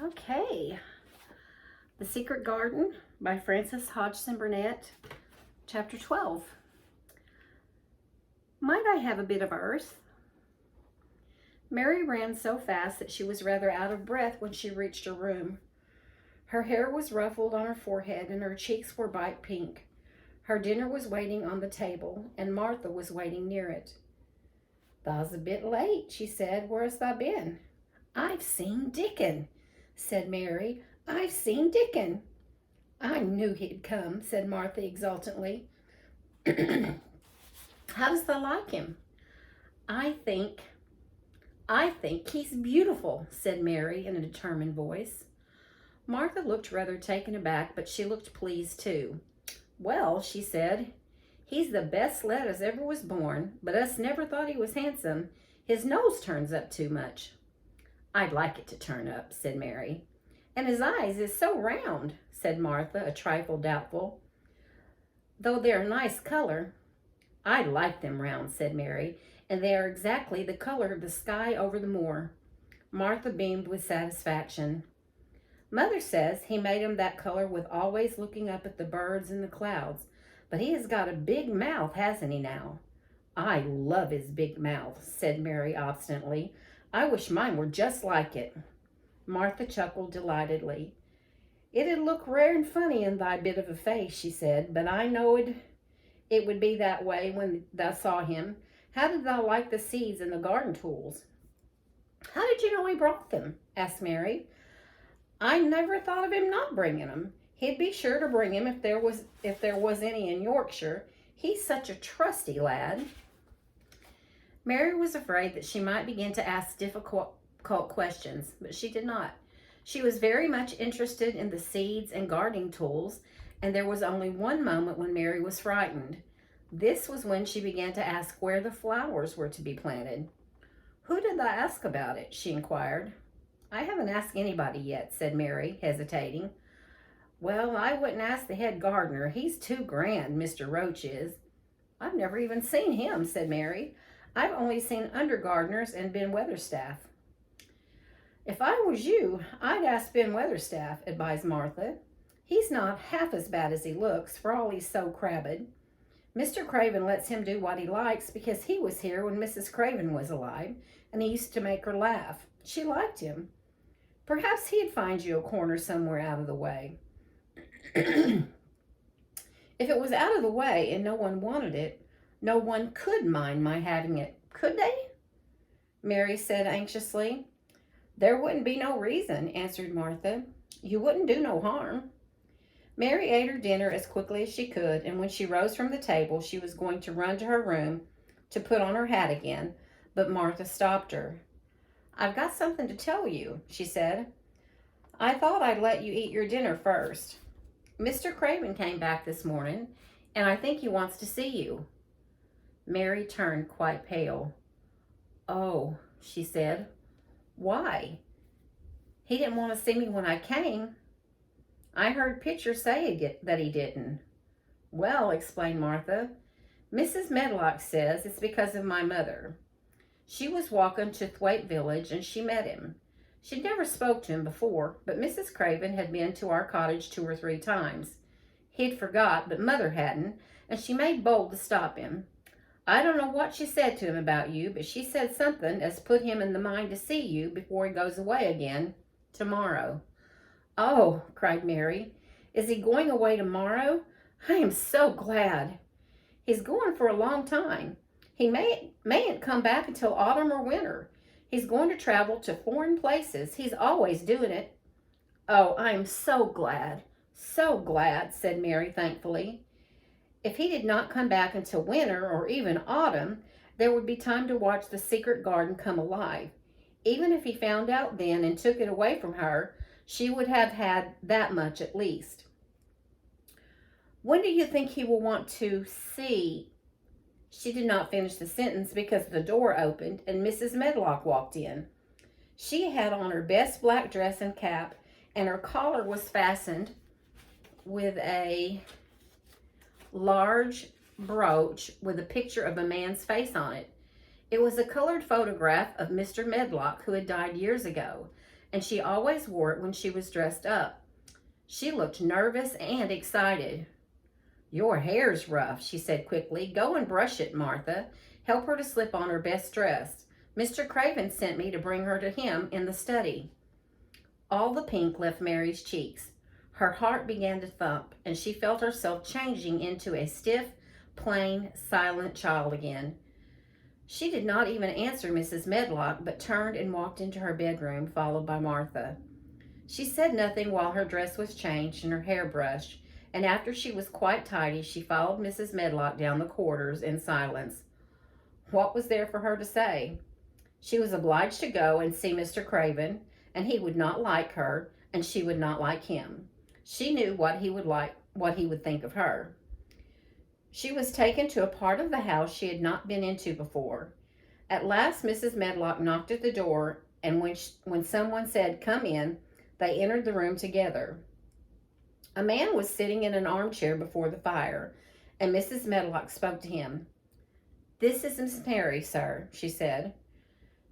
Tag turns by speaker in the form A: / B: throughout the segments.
A: Okay, The Secret Garden by Frances Hodgson Burnett, Chapter 12. Might I have a bit of earth? Mary ran so fast that she was rather out of breath when she reached her room. Her hair was ruffled on her forehead and her cheeks were bright pink. Her dinner was waiting on the table, and Martha was waiting near it. "Tha's a bit late," she said. "Where hast thou been?" "I've seen Dickon," said Mary. "I've seen Dickon." "I knew he'd come," said Martha exultantly. "How does thou like him?" I think he's beautiful," said Mary in a determined voice. Martha looked rather taken aback, but she looked pleased too. "Well," she said, "he's the best lad as ever was born, but us never thought he was handsome. His nose turns up too much." "I'd like it to turn up," said Mary. "And his eyes is so round," said Martha, a trifle doubtful. "Though they're a nice color." "I like them round," said Mary, "and they are exactly the color of the sky over the moor." Martha beamed with satisfaction. "Mother says he made 'em that color with always looking up at the birds and the clouds, but he has got a big mouth, hasn't he now?" "I love his big mouth," said Mary obstinately. "I wish mine were just like it." Martha chuckled delightedly. "It'd look rare and funny in thy bit of a face," she said, "but I knowed it would be that way when thou saw him. How did thou like the seeds and the garden tools?" "How did you know he brought them?" asked Mary. "I never thought of him not bringing them. He'd be sure to bring 'em if there was any in Yorkshire. He's such a trusty lad." Mary was afraid that she might begin to ask difficult questions, but she did not. She was very much interested in the seeds and gardening tools, and there was only one moment when Mary was frightened. This was when she began to ask where the flowers were to be planted. "Who did thou ask about it?" she inquired. "I haven't asked anybody yet," said Mary, hesitating. "Well, I wouldn't ask the head gardener. He's too grand, Mr. Roach is." "I've never even seen him," said Mary. "I've only seen under gardeners and Ben Weatherstaff." "If I was you, I'd ask Ben Weatherstaff," advised Martha. "He's not half as bad as he looks, for all he's so crabbed. Mr. Craven lets him do what he likes because he was here when Mrs. Craven was alive, and he used to make her laugh. She liked him. Perhaps he'd find you a corner somewhere out of the way." "If it was out of the way and no one wanted it, no one could mind my having it, could they?" Mary said anxiously. "There wouldn't be no reason," answered Martha. "You wouldn't do no harm." Mary ate her dinner as quickly as she could, and when she rose from the table, she was going to run to her room to put on her hat again, but Martha stopped her. "I've got something to tell you," she said. "I thought I'd let you eat your dinner first. Mr. Craven came back this morning, and I think he wants to see you." Mary turned quite pale. "Oh," she said. "Why? He didn't want to see me when I came." "I heard Pitcher say that he didn't." "Well," explained Martha, "Mrs. Medlock says it's because of my mother. She was walking to Thwaite Village and she met him. She'd never spoke to him before, but Mrs. Craven had been to our cottage 2 or 3 times. He'd forgot, but Mother hadn't, and she made bold to stop him. I don't know what she said to him about you, but she said something as put him in the mind to see you before he goes away again tomorrow." "Oh," cried Mary, "is he going away tomorrow? I am so glad." "He's going for a long time. He mayn't come back until autumn or winter. He's going to travel to foreign places. He's always doing it." "Oh, I am so glad, said Mary thankfully. If he did not come back until winter or even autumn, there would be time to watch the secret garden come alive. Even if he found out then and took it away from her, she would have had that much at least." "When do you think he will want to see—" She did not finish the sentence because the door opened and Mrs. Medlock walked in. She had on her best black dress and cap, and her collar was fastened with a large brooch with a picture of a man's face on it. It was a colored photograph of Mr. Medlock, who had died years ago, and she always wore it when she was dressed up. She looked nervous and excited. "Your hair's rough," she said quickly. "Go and brush it, Martha. Help her to slip on her best dress. Mr. Craven sent me to bring her to him in the study." All the pink left Mary's cheeks. Her heart began to thump, and she felt herself changing into a stiff, plain, silent child again. She did not even answer Mrs. Medlock, but turned and walked into her bedroom, followed by Martha. She said nothing while her dress was changed and her hair brushed, and after she was quite tidy, she followed Mrs. Medlock down the corridors in silence. What was there for her to say? She was obliged to go and see Mr. Craven, and he would not like her, and she would not like him. She knew what he would think of her. She was taken to a part of the house she had not been into before. At last Mrs. Medlock knocked at the door, and when someone said, "Come in," they entered the room together. A man was sitting in an armchair before the fire, and Mrs. Medlock spoke to him. "This is Miss Mary, sir," she said.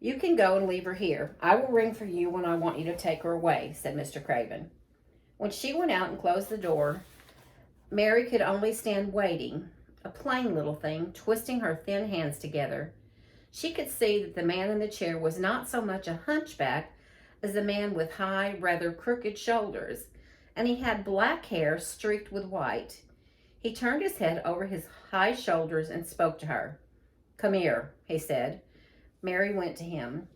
A: "You can go and leave her here. I will ring for you when I want you to take her away," said Mr. Craven. When she went out and closed the door, Mary could only stand waiting, a plain little thing, twisting her thin hands together. She could see that the man in the chair was not so much a hunchback as a man with high, rather crooked shoulders, and he had black hair streaked with white. He turned his head over his high shoulders and spoke to her. "Come here," he said. Mary went to him.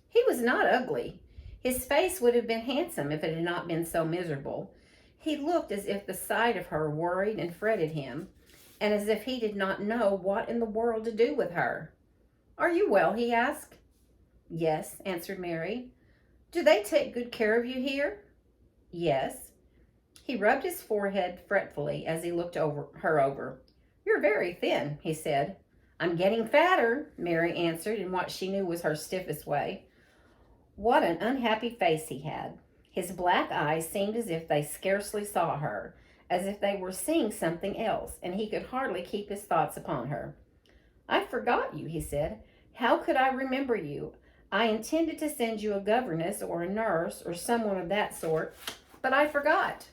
A: He was not ugly. His face would have been handsome if it had not been so miserable. He looked as if the sight of her worried and fretted him, and as if he did not know what in the world to do with her. "Are you well?" he asked. "Yes," answered Mary. "Do they take good care of you here?" "Yes." He rubbed his forehead fretfully as he looked her over. "You're very thin," he said. "I'm getting fatter," Mary answered in what she knew was her stiffest way. What an unhappy face he had. His black eyes seemed as if they scarcely saw her, as if they were seeing something else, and he could hardly keep his thoughts upon her. "I forgot you," he said. "How could I remember you? I intended to send you a governess or a nurse or someone of that sort, but I forgot."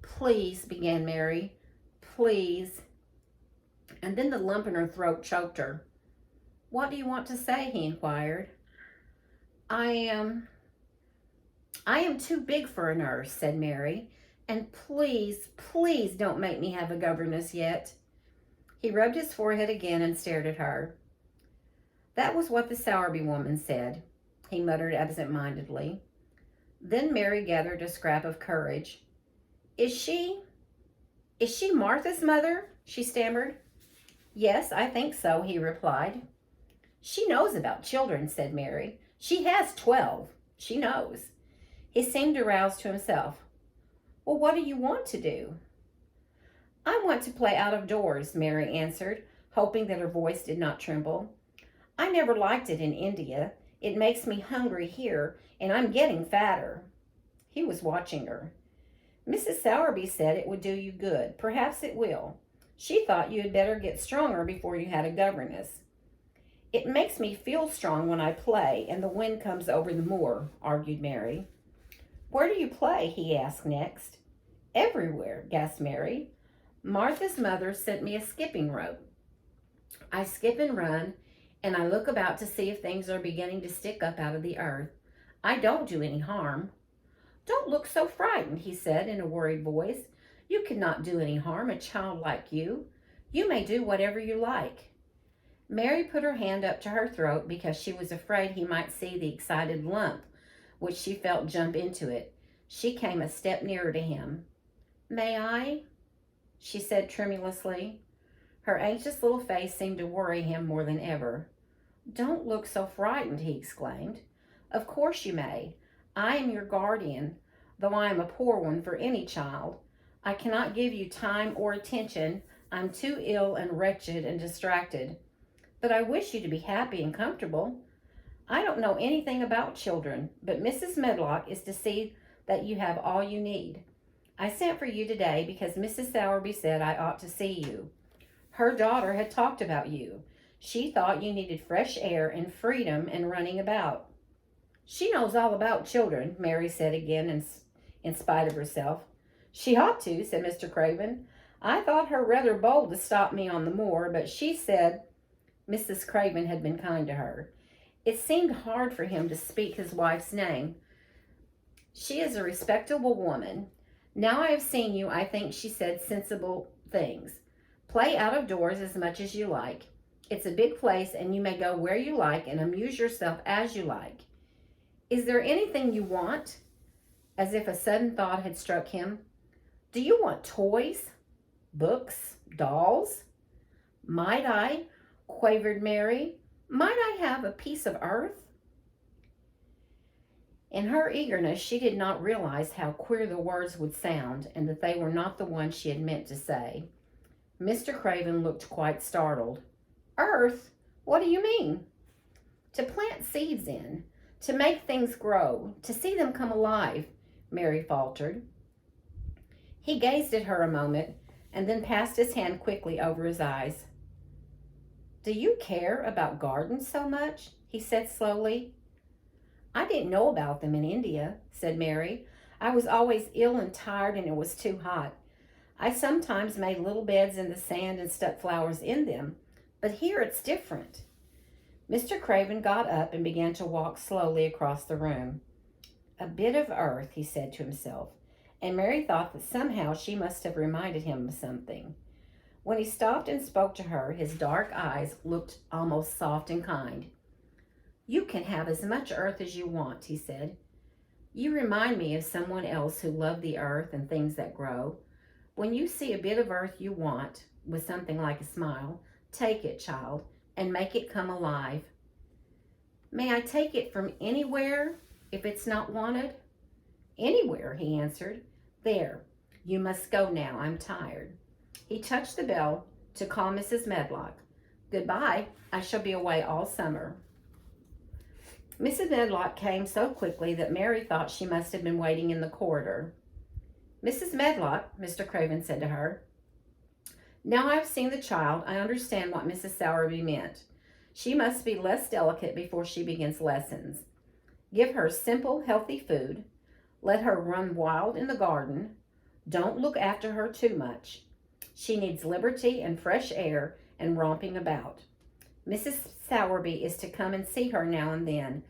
A: "Please," began Mary. "Please." And then the lump in her throat choked her. "What do you want to say?" he inquired. I am too big for a nurse," said Mary. "And please, please don't make me have a governess yet." He rubbed his forehead again and stared at her. "That was what the Sowerby woman said," he muttered absent-mindedly. Then Mary gathered a scrap of courage. Is she Martha's mother?" she stammered. "Yes, I think so," he replied. "She knows about children," said Mary. "She has 12. She knows." He seemed aroused to himself. "Well, what do you want to do?" "I want to play out of doors," Mary answered, hoping that her voice did not tremble. "I never liked it in India. It makes me hungry here, and I'm getting fatter." He was watching her. "Mrs. Sowerby said it would do you good. Perhaps it will. She thought you had better get stronger before you had a governess." "It makes me feel strong when I play and the wind comes over the moor," argued Mary. "Where do you play?" he asked next. "Everywhere," gasped Mary. "Martha's mother sent me a skipping rope. I skip and run, and I look about to see if things are beginning to stick up out of the earth. I don't do any harm." "Don't look so frightened," he said in a worried voice. "You cannot do any harm, a child like you. You may do whatever you like." Mary put her hand up to her throat because she was afraid he might see the excited lump which she felt jump into it. She came a step nearer to him. "May I?" she said tremulously. Her anxious little face seemed to worry him more than ever. "Don't look so frightened," he exclaimed. "Of course you may. I am your guardian, though I am a poor one for any child. I cannot give you time or attention. I'm too ill and wretched and distracted. But I wish you to be happy and comfortable. I don't know anything about children, but Mrs. Medlock is to see that you have all you need. I sent for you today because Mrs. Sowerby said I ought to see you. Her daughter had talked about you. She thought you needed fresh air and freedom and running about." She knows all about children, Mary said again in spite of herself. She ought to, said Mr. Craven. I thought her rather bold to stop me on the moor, but she said Mrs. Craven had been kind to her. It seemed hard for him to speak his wife's name. She is a respectable woman. Now I have seen you, I think she said sensible things. Play out of doors as much as you like. It's a big place and you may go where you like and amuse yourself as you like. Is there anything you want? As if a sudden thought had struck him. Do you want toys? Books? Dolls? Might I? Quavered Mary. Might I have a piece of earth? In her eagerness, she did not realize how queer the words would sound and that they were not the ones she had meant to say. Mr. Craven looked quite startled. Earth? What do you mean? To plant seeds in, to make things grow, to see them come alive, Mary faltered. He gazed at her a moment and then passed his hand quickly over his eyes. Do you care about gardens so much? He said slowly. I didn't know about them in India, said Mary. I was always ill and tired and it was too hot. I sometimes made little beds in the sand and stuck flowers in them, but here it's different. Mr. Craven got up and began to walk slowly across the room. A bit of earth, he said to himself, and Mary thought that somehow she must have reminded him of something. When he stopped and spoke to her, his dark eyes looked almost soft and kind. You can have as much earth as you want, he said. You remind me of someone else who loved the earth and things that grow. When you see a bit of earth you want, with something like a smile, take it, child, and make it come alive. May I take it from anywhere if it's not wanted? Anywhere, he answered. There, you must go now, I'm tired. He touched the bell to call Mrs. Medlock. Goodbye, I shall be away all summer. Mrs. Medlock came so quickly that Mary thought she must have been waiting in the corridor. Mrs. Medlock, Mr. Craven said to her, now I have seen the child, I understand what Mrs. Sowerby meant. She must be less delicate before she begins lessons. Give her simple, healthy food. Let her run wild in the garden. Don't look after her too much. She needs liberty and fresh air and romping about. Mrs. Sowerby is to come and see her now and then,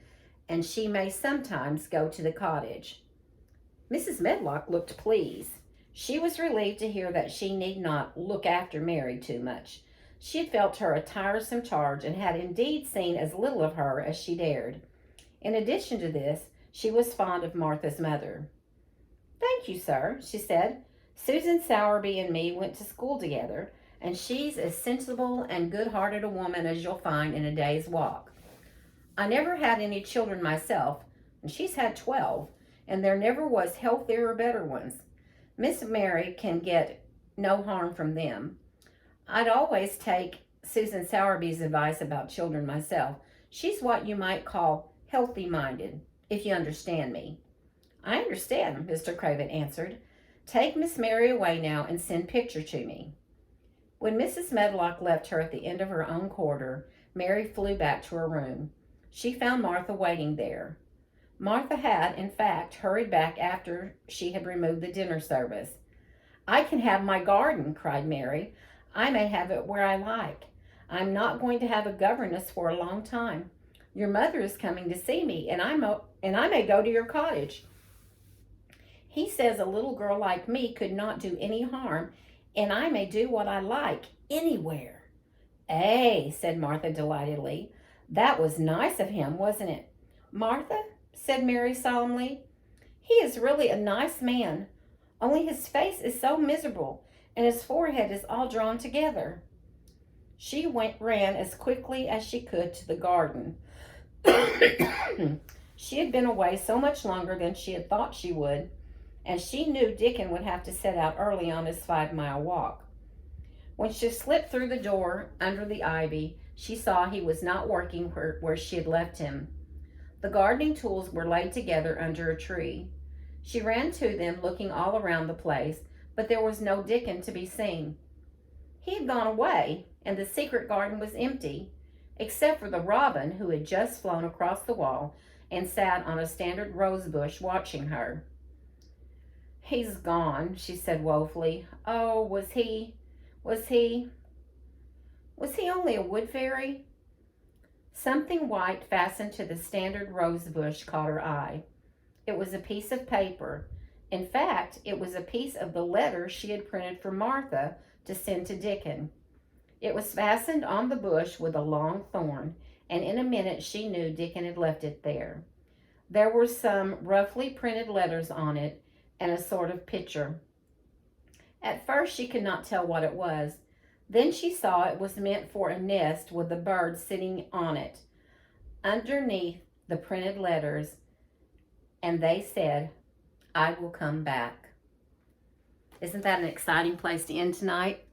A: and she may sometimes go to the cottage. Mrs. Medlock looked pleased. She was relieved to hear that she need not look after Mary too much. She had felt her a tiresome charge and had indeed seen as little of her as she dared. In addition to this, she was fond of Martha's mother. Thank you, sir, she said. Susan Sowerby and me went to school together, and she's as sensible and good-hearted a woman as you'll find in a day's walk. I never had any children myself, and she's had 12, and there never was healthier or better ones. Miss Mary can get no harm from them. I'd always take Susan Sowerby's advice about children myself. She's what you might call healthy-minded, if you understand me. I understand, Mr. Craven answered. Take Miss Mary away now and send Picture to me. When Mrs. Medlock left her at the end of her own corridor, Mary flew back to her room. She found Martha waiting there. Martha had, in fact, hurried back after she had removed the dinner service. I can have my garden, cried Mary. I may have it where I like. I'm not going to have a governess for a long time. Your mother is coming to see me, and I may go to your cottage. He says a little girl like me could not do any harm, and I may do what I like, anywhere. Eh, said Martha delightedly. That was nice of him, wasn't it? Martha, said Mary solemnly, he is really a nice man, only his face is so miserable, and his forehead is all drawn together. She ran as quickly as she could to the garden. She had been away so much longer than she had thought she would, and she knew Dickon would have to set out early on his 5-mile walk. When she slipped through the door under the ivy, she saw he was not working where she had left him. The gardening tools were laid together under a tree. She ran to them, looking all around the place, but there was no Dickon to be seen. He had gone away, and the secret garden was empty, except for the robin who had just flown across the wall and sat on a standard rose bush watching her. "He's gone," she said woefully. "Oh, was he only a wood fairy?" Something white fastened to the standard rose bush caught her eye. It was a piece of paper. In fact, it was a piece of the letter she had printed for Martha to send to Dickon. It was fastened on the bush with a long thorn, and in a minute she knew Dickon had left it there. There were some roughly printed letters on it and a sort of picture. At first she could not tell what it was. Then she saw it was meant for a nest with a bird sitting on it. Underneath the printed letters, and they said, "I will come back." Isn't that an exciting place to end tonight?